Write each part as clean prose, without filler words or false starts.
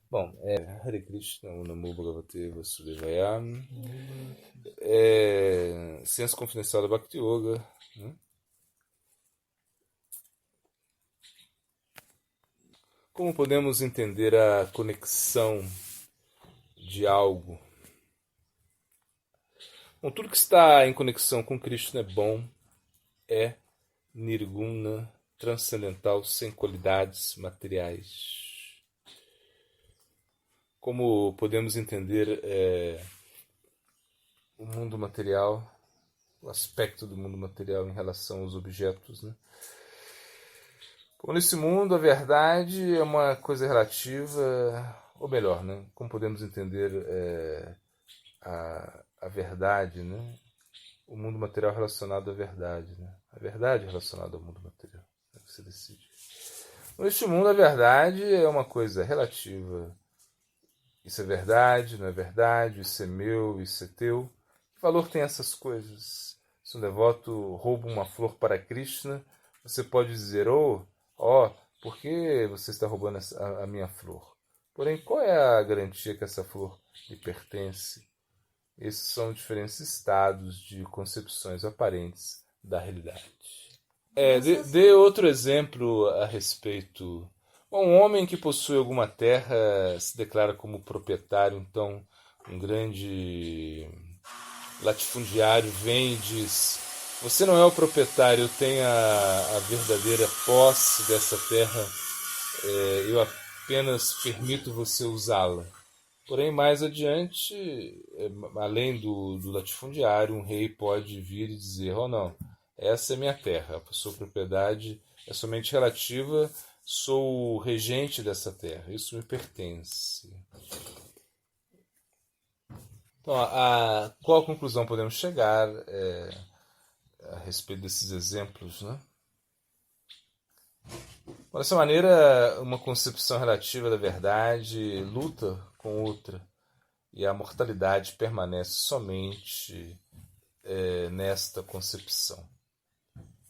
Bom, Hare Krishna, o Namo Bhagavate Vasudevaya, Ciência Confidencial da Bhakti Yoga, né? Como podemos entender a conexão de algo? Bom, tudo que está em conexão com Krishna é bom, é nirguna, transcendental, sem qualidades materiais. Como podemos entender o mundo material, o aspecto do mundo material em relação aos objetos, né? Bom, nesse mundo a verdade é uma coisa relativa, ou melhor, né? Como podemos entender a verdade, né? O mundo material relacionado à verdade, né? A verdade relacionada ao mundo material, é o que se decide. Neste mundo a verdade é uma coisa relativa. Isso é verdade, não é verdade, isso é meu, isso é teu. Que valor tem essas coisas? Se um devoto rouba uma flor para Krishna, você pode dizer, por que você está roubando a minha flor? Porém, qual é a garantia que essa flor lhe pertence? Esses são diferentes estados de concepções aparentes da realidade. Dê outro exemplo a respeito. Bom, um homem que possui alguma terra se declara como proprietário, então um grande latifundiário vem e diz: Você não é o proprietário, eu tenho a verdadeira posse dessa terra, eu apenas permito você usá-la. Porém, mais adiante, além do latifundiário, um rei pode vir e dizer: Oh, não, essa é minha terra, a sua propriedade é somente relativa, sou o regente dessa terra, isso me pertence. Então, qual a conclusão podemos chegar a respeito desses exemplos, né? Dessa maneira, uma concepção relativa da verdade luta com outra, e a mortalidade permanece somente nesta concepção.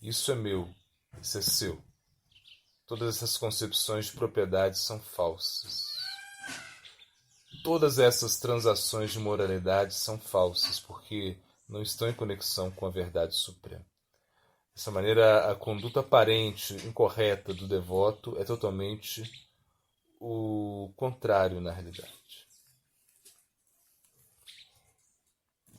Isso é meu, isso é seu. Todas essas concepções de propriedade são falsas. Todas essas transações de moralidade são falsas, porque não estão em conexão com a verdade suprema. Dessa maneira, a conduta aparente incorreta do devoto é totalmente o contrário na realidade.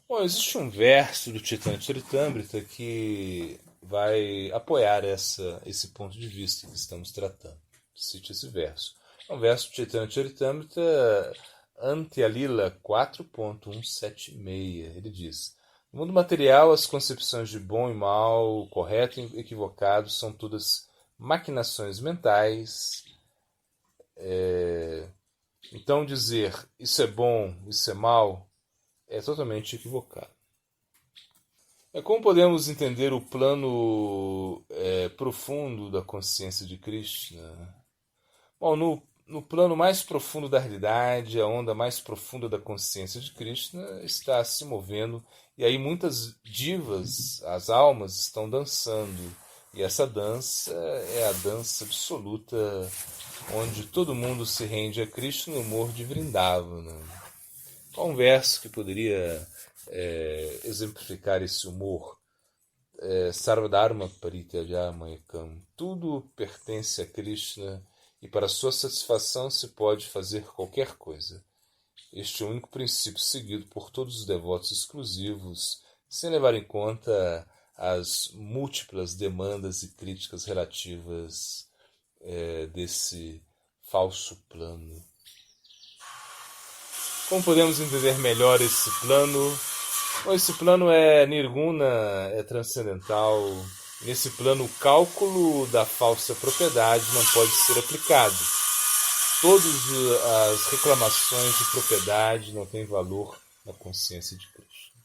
Bom, existe um verso do Chaitanya Charitamrita que vai apoiar esse ponto de vista que estamos tratando. Cite esse verso. É um verso do Chaitanya Charitamrita Antyalila 4.176. Ele diz: No mundo material, as concepções de bom e mal, correto e equivocado são todas maquinações mentais. Então dizer isso é bom, isso é mal, é totalmente equivocado. Como podemos entender o plano profundo da consciência de Krishna? Bom, no plano mais profundo da realidade, a onda mais profunda da consciência de Krishna está se movendo, e aí muitas divas, as almas, estão dançando. E essa dança é a dança absoluta, onde todo mundo se rende a Krishna no humor de Vrindavana. Qual um verso que poderia exemplificar esse humor? Sarvadharma Parityaja Mayakam. Tudo pertence a Krishna e para sua satisfação se pode fazer qualquer coisa. Este é o único princípio seguido por todos os devotos exclusivos, sem levar em conta as múltiplas demandas e críticas relativas desse falso plano. Como podemos entender melhor esse plano? Bom, esse plano é nirguna, é transcendental. Nesse plano, o cálculo da falsa propriedade não pode ser aplicado. Todas as reclamações de propriedade não têm valor na consciência de Krishna.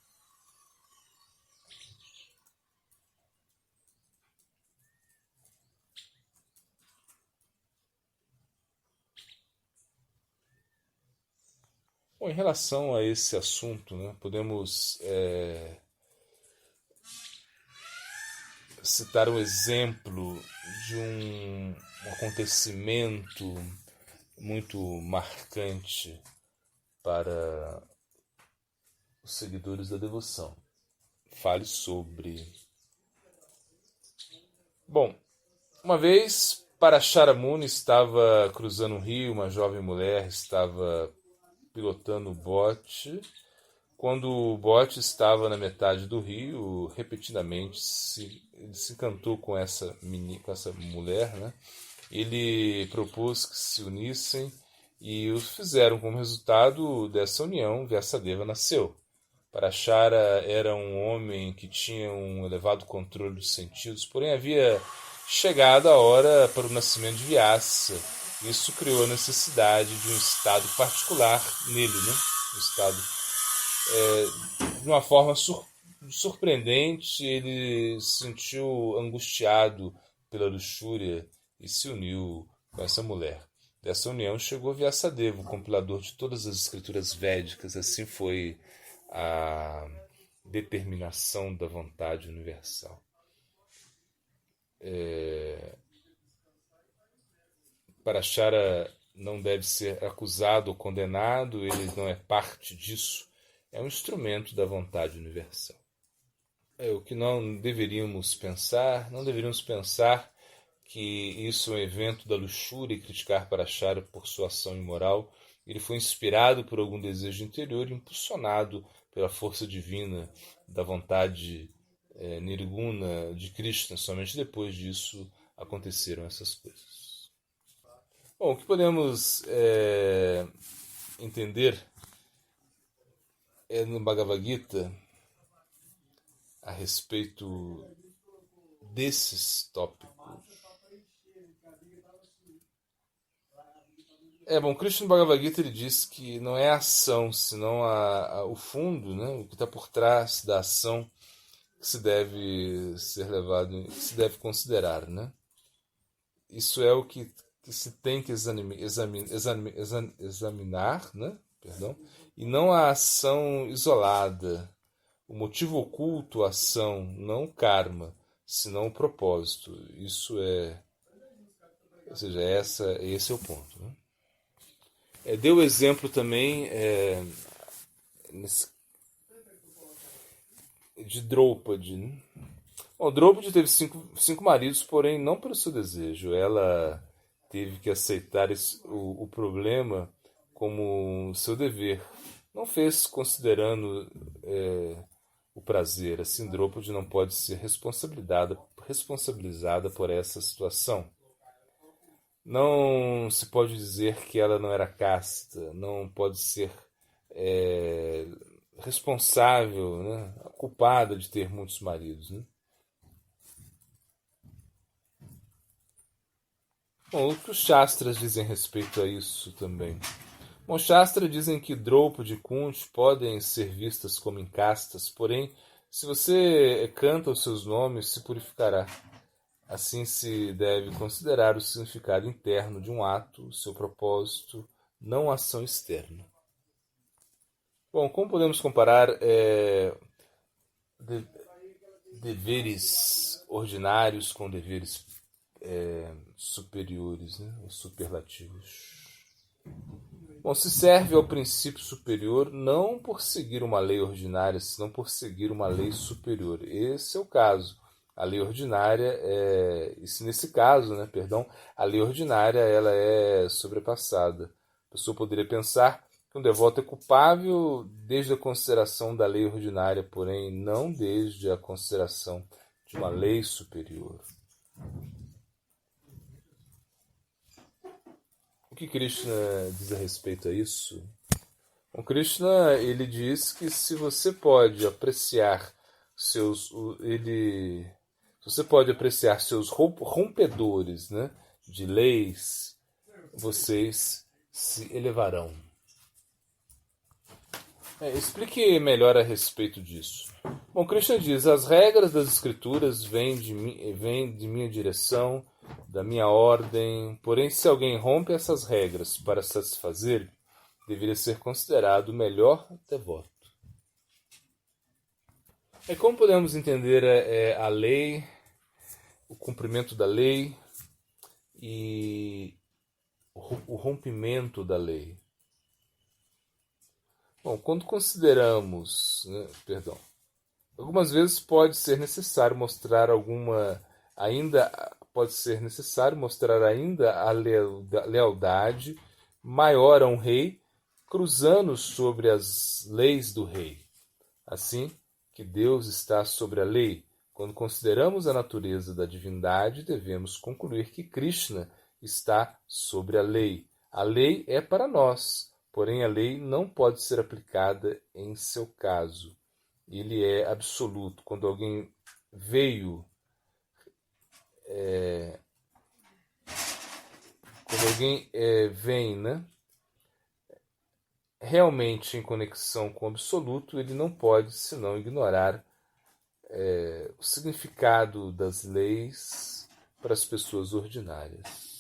Bom, em relação a esse assunto, né, podemos citar um exemplo de um acontecimento muito marcante para os seguidores da devoção. Fale sobre. Bom, uma vez Parasharamuni estava cruzando um rio, uma jovem mulher estava pilotando o bote. Quando o bote estava na metade do rio, repetidamente ele se encantou com essa mulher, né? Ele propôs que se unissem e o fizeram. Como resultado dessa união, Vyasadeva nasceu. Parashara era um homem que tinha um elevado controle dos sentidos, porém havia chegado a hora para o nascimento de Vyasa. Isso criou a necessidade de um estado particular nele, né? Um estado de uma forma surpreendente, ele se sentiu angustiado pela luxúria e se uniu com essa mulher. Dessa união chegou Vyasadeva, o compilador de todas as escrituras védicas. Assim foi a determinação da vontade universal. Parashara não deve ser acusado ou condenado, ele não é parte disso. É um instrumento da vontade universal. O que não deveríamos pensar que isso é um evento da luxúria e criticar Parashara por sua ação imoral. Ele foi inspirado por algum desejo interior, impulsionado pela força divina da vontade nirguna de Krishna. Somente depois disso aconteceram essas coisas. Bom, o que podemos entender no Bhagavad Gita a respeito desses tópicos. Bom, Krishna no Bhagavad Gita ele diz que não é a ação, senão o fundo, né, o que está por trás da ação que se deve ser levado, que se deve considerar, né? Isso é o que se tem que examinar, né? Perdão, e não a ação isolada, o motivo oculto, a ação, não o karma, senão o propósito. Isso ou seja, esse é o ponto, né? Deu exemplo também de Draupadi, né? Bom, Draupadi teve cinco maridos, porém não pelo seu desejo. Ela teve que aceitar o problema como seu dever. Não fez considerando o prazer. Assim, Draupadi não pode ser responsabilizada por essa situação. Não se pode dizer que ela não era casta, não pode ser responsável, né, culpada de ter muitos maridos, né? Bom, o que os Shastras dizem a respeito a isso também? Bom, Shastra dizem que Draupadi e Kunti podem ser vistas como incastas, porém, se você canta os seus nomes, se purificará. Assim se deve considerar o significado interno de um ato, seu propósito, não a ação externa. Bom, como podemos comparar deveres ordinários com deveres superiores, né? Os superlativos? Bom, se serve ao princípio superior não por seguir uma lei ordinária, senão por seguir uma lei superior. Esse é o caso. A lei ordinária nesse caso, né, perdão, a lei ordinária ela é sobrepassada. A pessoa poderia pensar que um devoto é culpável desde a consideração da lei ordinária, porém não desde a consideração de uma lei superior. O que Krishna diz a respeito a isso? O Krishna ele diz que se você pode apreciar seus rompedores, né, de leis, vocês se elevarão. Explique melhor a respeito disso. Bom, Krishna diz: as regras das escrituras vêm de minha direção, da minha ordem, porém se alguém rompe essas regras para satisfazer, deveria ser considerado o melhor devoto. Como podemos entender a lei, o cumprimento da lei e o rompimento da lei. Bom, quando consideramos, né, perdão, algumas vezes pode ser necessário mostrar ainda a lealdade maior a um rei, cruzando sobre as leis do rei. Assim que Deus está sobre a lei, quando consideramos a natureza da divindade, devemos concluir que Krishna está sobre a lei. A lei é para nós, porém a lei não pode ser aplicada em seu caso. Ele é absoluto. Quando alguém veio, vem, né, realmente em conexão com o absoluto, ele não pode senão ignorar o significado das leis para as pessoas ordinárias.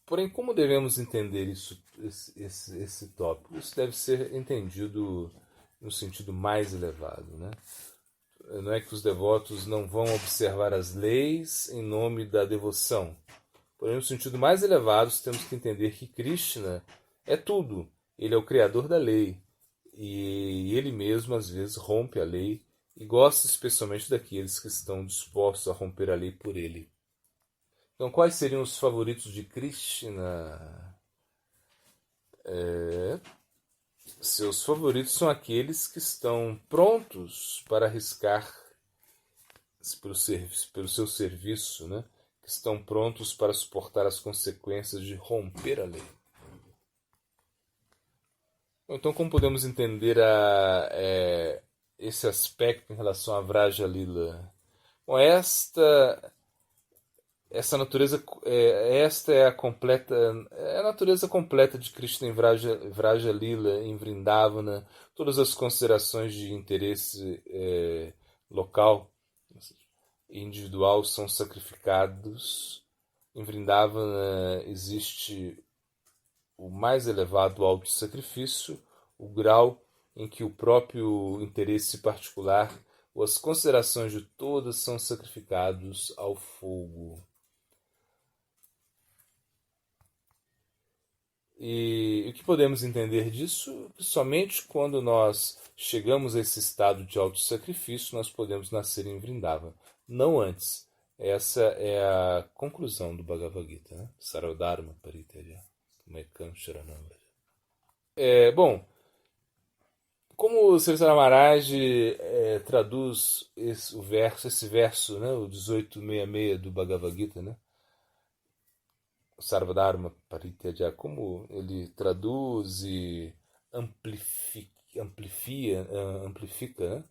Porém, como devemos entender esse tópico? Isso deve ser entendido no sentido mais elevado, né? Não é que os devotos não vão observar as leis em nome da devoção. Porém, no sentido mais elevado, temos que entender que Krishna é tudo. Ele é o criador da lei. E ele mesmo, às vezes, rompe a lei e gosta especialmente daqueles que estão dispostos a romper a lei por ele. Então, quais seriam os favoritos de Krishna? Seus favoritos são aqueles que estão prontos para arriscar pelo seu serviço, né? Que estão prontos para suportar as consequências de romper a lei. Então, como podemos entender esse aspecto em relação a Vraja Lila? Bom, essa natureza, esta é a natureza completa de Krishna em Vraja Lila, em Vrindavana. Todas as considerações de interesse local e individual são sacrificados. Em Vrindavana existe o mais elevado auto-sacrifício, o grau em que o próprio interesse particular ou as considerações de todas são sacrificados ao fogo. E o que podemos entender disso? Somente quando nós chegamos a esse estado de auto-sacrifício, nós podemos nascer em Vrindavana. Não antes. Essa é a conclusão do Bhagavad Gita, né? Sarvadharma Parityaja. Bom, como o Sri Maharaj traduz esse verso, né, o 1866 do Bhagavad Gita, né? Sarvadharma Parityaja, como ele traduz e amplifica, né?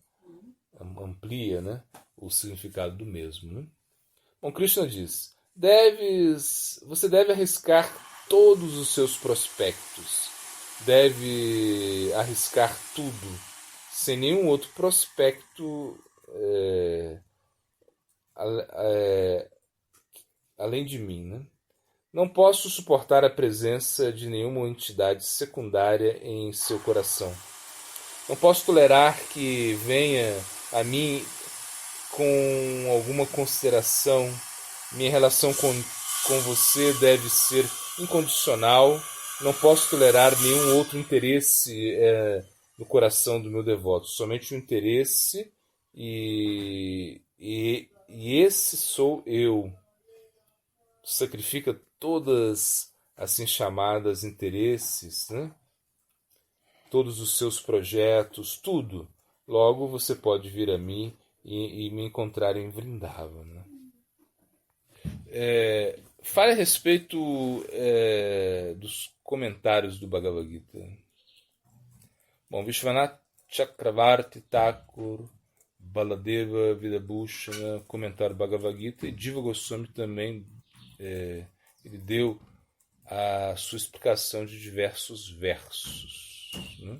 Amplia, né? O significado do mesmo. Né? Bom, Krishna diz: você deve arriscar todos os seus prospectos, deve arriscar tudo, sem nenhum outro prospecto além de mim, né? Não posso suportar a presença de nenhuma entidade secundária em seu coração. Não posso tolerar que venha a mim com alguma consideração. Minha relação com você deve ser incondicional. Não posso tolerar nenhum outro interesse no coração do meu devoto. Somente o interesse e esse sou eu. Sacrifica todas assim chamadas interesses, né? Todos os seus projetos, tudo. Logo você pode vir a mim e me encontrar em Vrindavana. Fale a respeito dos comentários do Bhagavad Gita. Bom, Vishwanath Chakravarti Thakur, Baladeva Vidabhushana, comentário do Bhagavad Gita, e Jiva Goswami também ele deu a sua explicação de diversos versos. Né?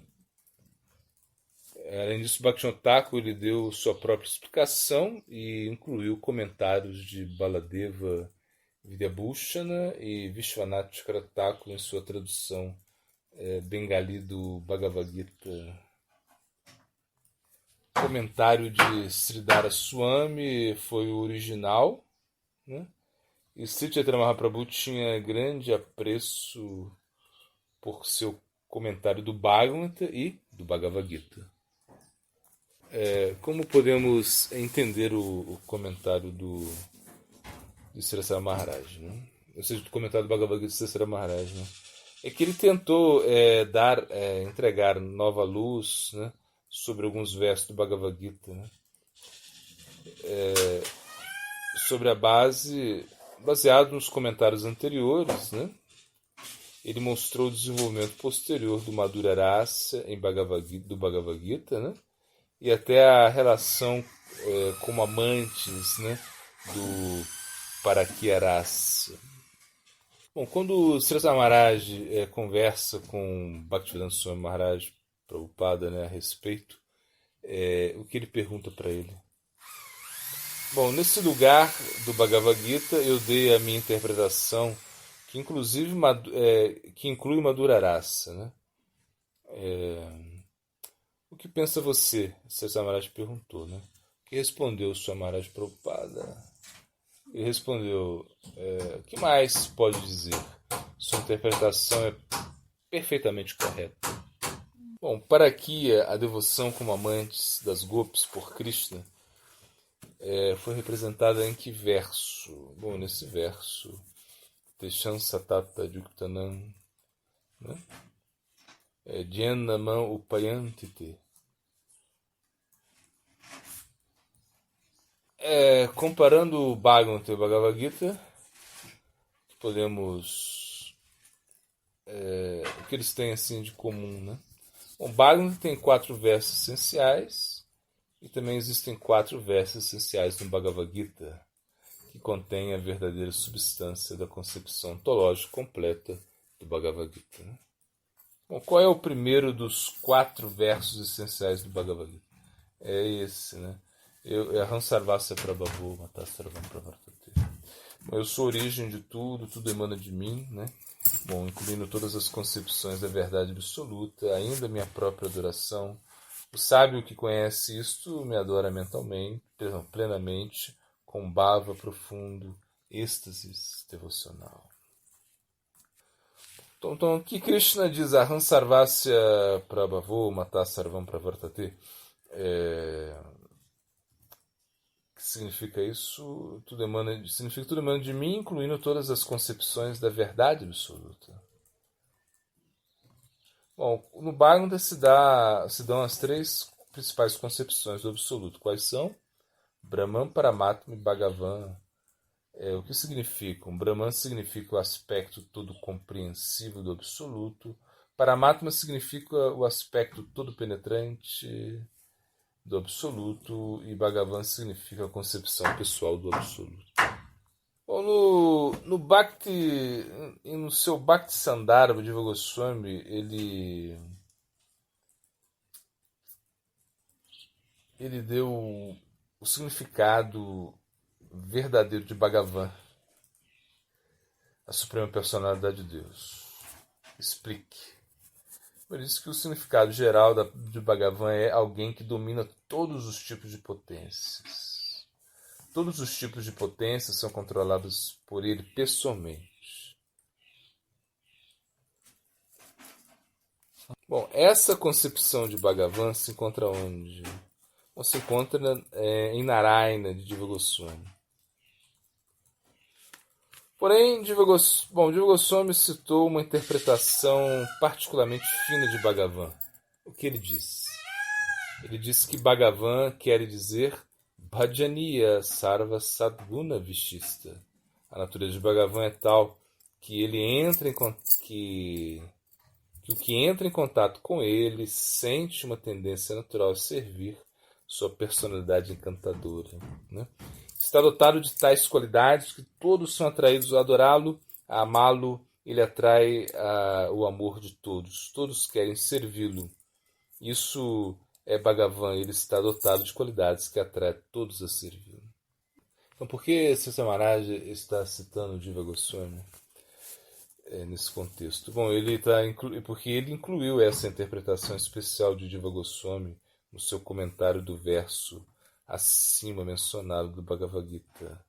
Além disso, Bhaktivinoda Thakur ele deu sua própria explicação e incluiu comentários de Baladeva Vidyabhushana e Vishwanath Chakravarti Thakur em sua tradução bengali do Bhagavad Gita. O comentário de Sridhara Swami foi o original, né? E Sri Chaitanya Mahaprabhu tinha grande apreço por seu comentário do Bhagavata e do Bhagavad Gita. Como podemos entender o comentário de Sri Maharaj, né? Ou seja, do comentário do Bhagavad Gita de Sri Maharaj, né? É que ele tentou entregar nova luz, né, sobre alguns versos do Bhagavad Gita, né? Sobre a baseado nos comentários anteriores, né? Ele mostrou o desenvolvimento posterior do Madhura Rasa do Bhagavad Gita, né? E até a relação como amantes, né, do Parakya Rasa. Bom, quando Sri Maharaj conversa com Bhaktivedanta Swami Maharaj Prabhupada, né, a respeito, o que ele pergunta para ele? Bom, nesse lugar do Bhagavad Gita eu dei a minha interpretação, que inclusive que inclui Madhura Rasa, né? O que pensa você? Sri Maharaj perguntou, né? O que respondeu Swami Maharaj Prabhupada? Ele respondeu, o que mais pode dizer? Sua interpretação é perfeitamente correta. Bom, para aqui a devoção como amantes das gopis por Krishna foi representada em que verso? Bom, nesse verso, Teshan Satata Yuktanam, né? Dhyanaman Upayantite. Comparando o Bhagavata e o Bhagavad Gita, podemos... o que eles têm assim de comum, né? O Bhagavata tem 4 versos essenciais e também existem 4 versos essenciais no Bhagavad Gita, que contém a verdadeira substância da concepção ontológica completa do Bhagavad Gita, né? Bom, qual é o primeiro dos 4 versos essenciais do Bhagavad Gita? É esse, né? Hansarvasya Prabhavu Matasarvam Pravartate. Eu sou a origem de tudo, tudo emana de mim, né? Bom, incluindo todas as concepções da verdade absoluta, ainda minha própria adoração. O sábio que conhece isto me adora mentalmente, plenamente, com bhava profundo, êxtasis devocional. Então aqui Krishna diz Hansarvasya Prabhavu Matasarvam Pravartate. Que significa isso? Significa tudo emana de mim, incluindo todas as concepções da verdade absoluta. Bom, no Bhagavata se dão as 3 principais concepções do absoluto. Quais são? Brahman, Paramatma e Bhagavan. O que significam? Brahman significa o aspecto todo compreensível do absoluto. Paramatma significa o aspecto todo penetrante do absoluto, e Bhagavan significa a concepção pessoal do absoluto. Bom, no Bhakti, no seu Bhakti Sandarbha, Jiva Goswami, ele deu o significado verdadeiro de Bhagavan, a suprema personalidade de Deus. Explique. Por isso que o significado geral de Bhagavan é alguém que domina todos os tipos de potências. Todos os tipos de potências são controlados por ele pessoalmente. Bom, essa concepção de Bhagavan se encontra onde? Bom, se encontra em Narayana, de Jiva Goswami. Porém, Jiva Goswami citou uma interpretação particularmente fina de Bhagavan. O que ele disse? Ele disse que Bhagavan quer dizer Bhajaniya Sarva Sadguna Vishista. A natureza de Bhagavan é tal que ele que o que entra em contato com ele sente uma tendência natural a servir sua personalidade encantadora, né? Está dotado de tais qualidades que todos são atraídos a adorá-lo, a amá-lo. Ele atrai o amor de todos. Todos querem servi-lo. Isso é Bhagavan. Ele está dotado de qualidades que atraem todos a servi-lo. Então, por que Sri Maharaj está citando Jiva Goswami nesse contexto? Bom, porque ele incluiu essa interpretação especial de Jiva Goswami no seu comentário do verso acima mencionado do Bhagavad Gita.